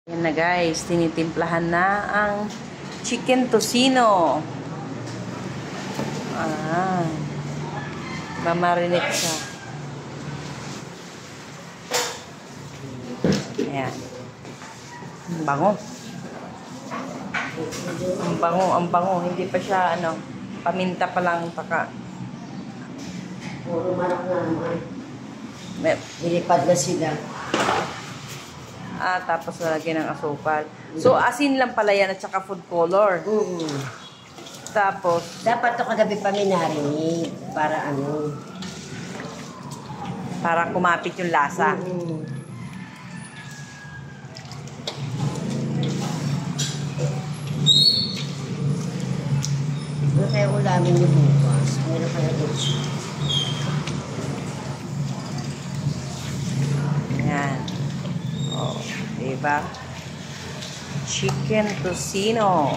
Yan na guys, tinitimplahan na ang chicken tocino. Mamarinate siya. Ayan. Ang bango. Ang bango. Hindi pa siya, paminta pa lang, taka. Puro manok na naman. Nilipad na sila. Tapos nalagyan ng asukal. So, asin lang pala yan at saka food color. Tapos, dapat ito kagabi pa minarinate para para kumapit yung lasa. Ano kaya ulamin niyo bukas? Meron kaya dito. Ayan. Oh, diba? Chicken tocino.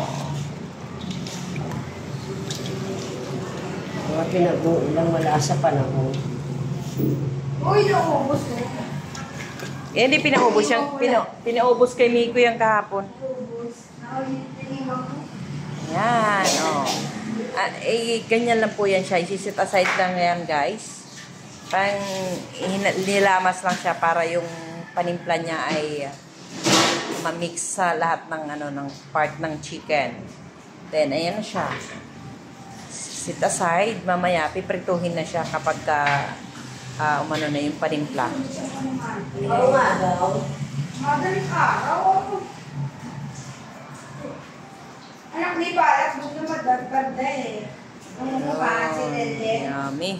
Mga pinag-uulang wala sa panahon. Uy, naubos ko. Hindi pinaubos yung pinaubos kay Miko yung kahapon. Ayan, oh. Ganyan lang po yan siya. Isisit aside lang yan, guys. Parang nilamas lang siya para yung panimpla niya ay ma-mix sa lahat ng ng part ng chicken. Then ayan na siya. Sit aside, mamaya piprituhin na siya kapag umano na yung panimpla. Oo nga daw. Madaling araw. Anak ni Balat, gusto madagdag na eh. Ang mukha si Lele. Yummy.